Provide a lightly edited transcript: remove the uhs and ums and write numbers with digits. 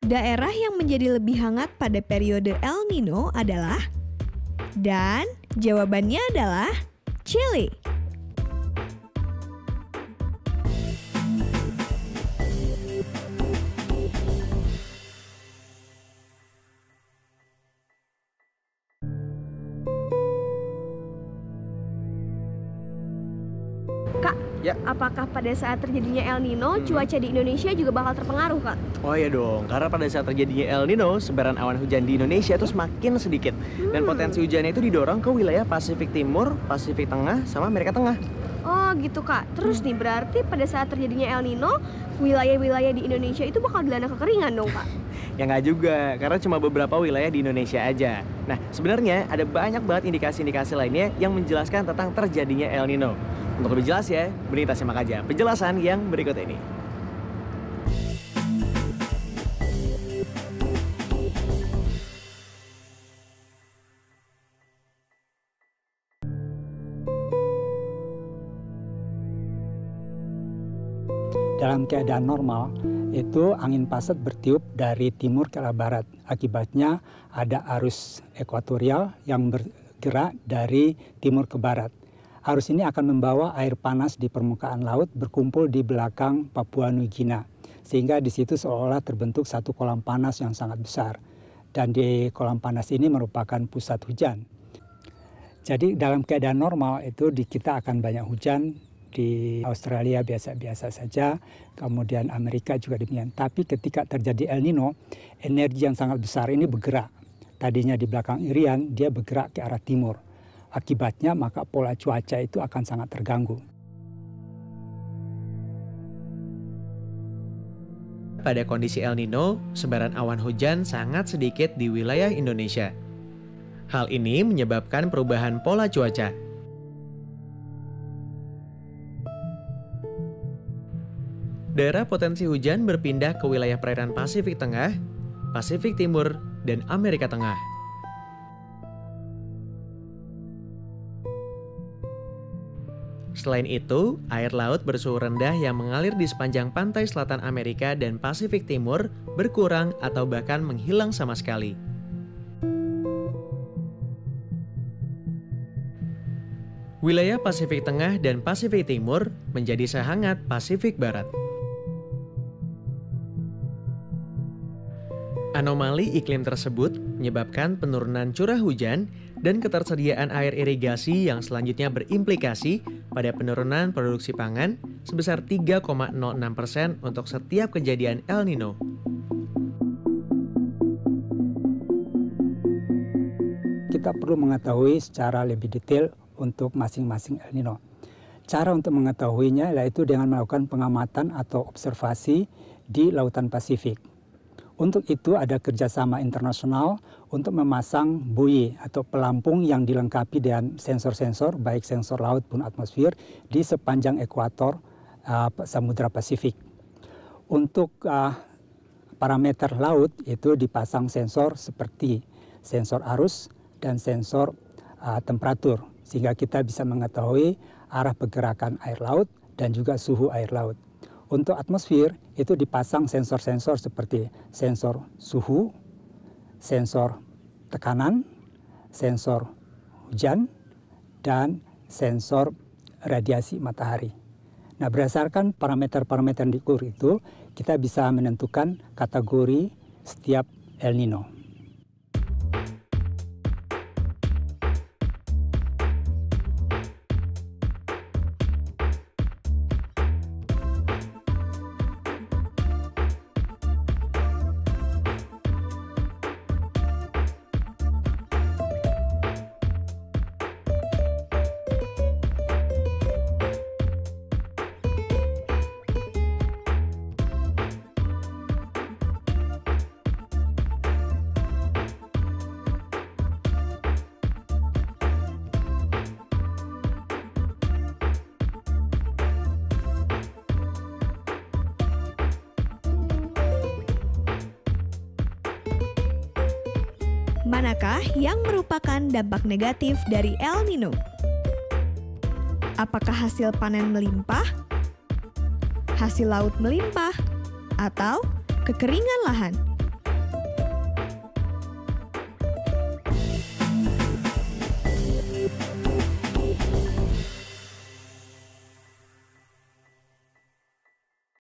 Daerah yang menjadi lebih hangat pada periode El Nino adalah, dan jawabannya adalah Chili. Kak, Ya. apakah pada saat terjadinya El Nino, cuaca di Indonesia juga bakal terpengaruh, Kak? Oh iya dong, karena pada saat terjadinya El Nino, sebaran awan hujan di Indonesia itu semakin sedikit. Dan potensi hujannya itu didorong ke wilayah Pasifik Timur, Pasifik Tengah, sama Amerika Tengah. Oh gitu, Kak. Terus nih, berarti pada saat terjadinya El Nino, wilayah-wilayah di Indonesia itu bakal dilanda kekeringan dong, Kak? Ya nggak juga, karena cuma beberapa wilayah di Indonesia aja. Nah, sebenarnya ada banyak banget indikasi-indikasi lainnya yang menjelaskan tentang terjadinya El Nino. Untuk lebih jelas ya, mending kita simak aja penjelasan yang berikut ini. Dalam keadaan normal, itu angin pasat bertiup dari timur ke arah barat. Akibatnya ada arus ekuatorial yang bergerak dari timur ke barat. Arus ini akan membawa air panas di permukaan laut berkumpul di belakang Papua Nugini. Sehingga di situ seolah terbentuk satu kolam panas yang sangat besar. Dan di kolam panas ini merupakan pusat hujan. Jadi dalam keadaan normal itu kita akan banyak hujan. Di Australia biasa-biasa saja, kemudian Amerika juga demikian. Tapi ketika terjadi El Nino, energi yang sangat besar ini bergerak. Tadinya di belakang Irian, dia bergerak ke arah timur. Akibatnya maka pola cuaca itu akan sangat terganggu. Pada kondisi El Nino, sebaran awan hujan sangat sedikit di wilayah Indonesia. Hal ini menyebabkan perubahan pola cuaca. Daerah potensi hujan berpindah ke wilayah perairan Pasifik Tengah, Pasifik Timur, dan Amerika Tengah. Selain itu, air laut bersuhu rendah yang mengalir di sepanjang pantai selatan Amerika dan Pasifik Timur berkurang atau bahkan menghilang sama sekali. Wilayah Pasifik Tengah dan Pasifik Timur menjadi sehangat Pasifik Barat. Anomali iklim tersebut menyebabkan penurunan curah hujan dan ketersediaan air irigasi yang selanjutnya berimplikasi pada penurunan produksi pangan sebesar 3,06% untuk setiap kejadian El Nino. Kita perlu mengetahui secara lebih detail untuk masing-masing El Nino. Cara untuk mengetahuinya yaitu dengan melakukan pengamatan atau observasi di Lautan Pasifik. Untuk itu ada kerjasama internasional untuk memasang buoy atau pelampung yang dilengkapi dengan sensor-sensor, baik sensor laut pun atmosfer, di sepanjang ekuator Samudra Pasifik. Untuk parameter laut itu dipasang sensor seperti sensor arus dan sensor temperatur, sehingga kita bisa mengetahui arah pergerakan air laut dan juga suhu air laut. Untuk atmosfer itu dipasang sensor-sensor seperti sensor suhu, sensor tekanan, sensor hujan, dan sensor radiasi matahari. Nah, berdasarkan parameter-parameter yang diukur itu, kita bisa menentukan kategori setiap El Nino. Manakah yang merupakan dampak negatif dari El Nino? Apakah hasil panen melimpah, hasil laut melimpah, atau kekeringan lahan?